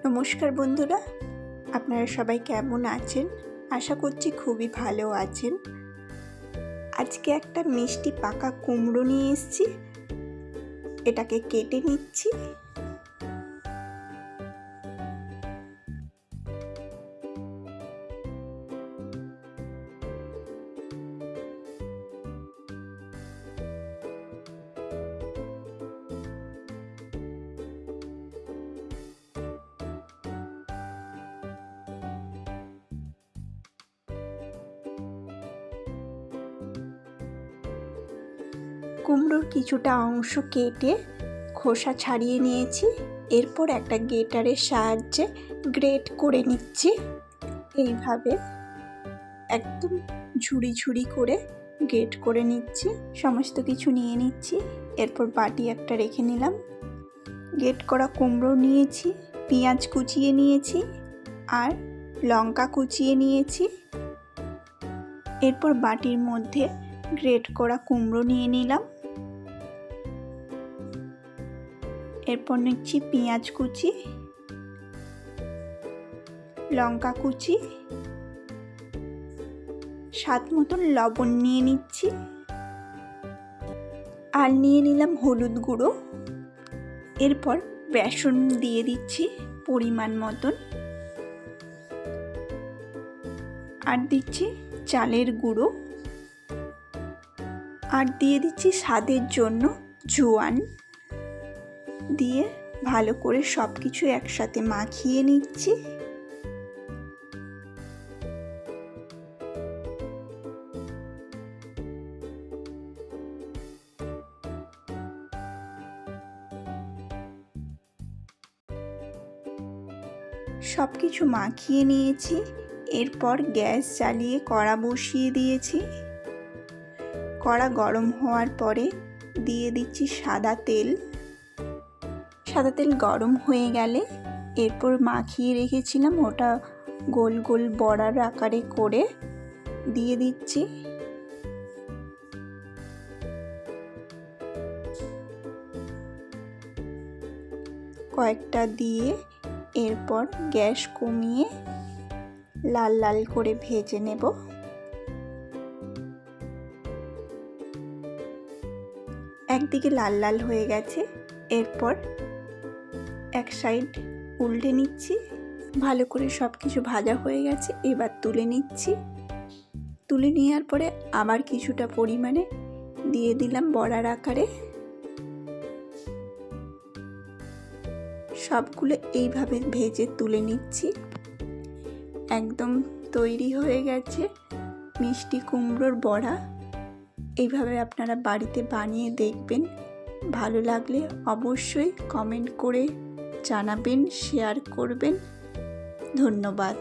নমস্কার বন্ধুরা, আপনারা সবাই কেমন আছেন? আশা করছি খুবই ভালো আছেন। আজকে একটা মিষ্টি পাকা কুমড়ো নিয়ে এসেছি, এটাকে কেটে নিচ্ছি। কুমড়োর কিছুটা অংশ কেটে খোসা ছাড়িয়ে নিয়েছি। এরপর একটা গ্রেটারের সাহায্যে গ্রেট করে নিচ্ছি। এইভাবে একদম ঝুড়ি ঝুড়ি করে গ্রেট করে নিচ্ছি। সমস্ত কিছু নিয়ে নিচ্ছি। এরপর বাটি একটা রেখে নিলাম। গ্রেট করা কুমড়ো নিয়েছি, পেঁয়াজ কুচিয়ে নিয়েছি আর লঙ্কা কুচিয়ে নিয়েছি। এরপর বাটির মধ্যে গ্রেট করা কুমড়ো নিয়ে নিলাম। এরপর নিচ্ছি পেঁয়াজ কুচি, লঙ্কা কুচি, স্বাদ মতন লবণ নিয়ে নিচ্ছি আর নিয়ে নিলাম হলুদ গুঁড়ো। এরপর বেসন দিয়ে দিচ্ছি পরিমাণ মতন আর দিচ্ছি চালের গুঁড়ো আর দিয়ে দিচ্ছি স্বাদের জন্য জোয়ান। দিয়ে ভালো করে সব কিছু একসাথে মাখিয়ে নিচ্ছি। সব কিছু মাখিয়ে নিয়েছি। এরপর গ্যাস জ্বালিয়ে কড়া বসিয়ে দিয়েছি। কড়া গরম হওয়ার পরে দিয়ে দিচ্ছি সাদা তেল। সাদা তেল গরম হয়ে গেলে এরপর মাখিয়ে রেখেছিলাম ওটা গোল গোল বড়ার আকারে করে দিয়ে দিচ্ছি। কয়েকটা দিয়ে এরপর গ্যাস কমিয়ে লাল লাল করে ভেজে নেব। একদিকে লাল লাল হয়ে গেছে, এরপর এক সাইড উল্টে নিচ্ছি। ভালো করে সব কিছু ভাজা হয়ে গেছে, এবার তুলে নিচ্ছি। তুলে নেওয়ার পরে আবার কিছুটা পরিমাণে দিয়ে দিলাম বড়ার আকারে। সবগুলো এইভাবে ভেজে তুলে নিচ্ছি। একদম তৈরি হয়ে গেছে মিষ্টি কুমড়োর বড়া। এইভাবে আপনারা বাড়িতে বানিয়ে দেখবেন। ভালো লাগলে অবশ্যই কমেন্ট করে জানাবেন, শেয়ার করবেন। ধন্যবাদ।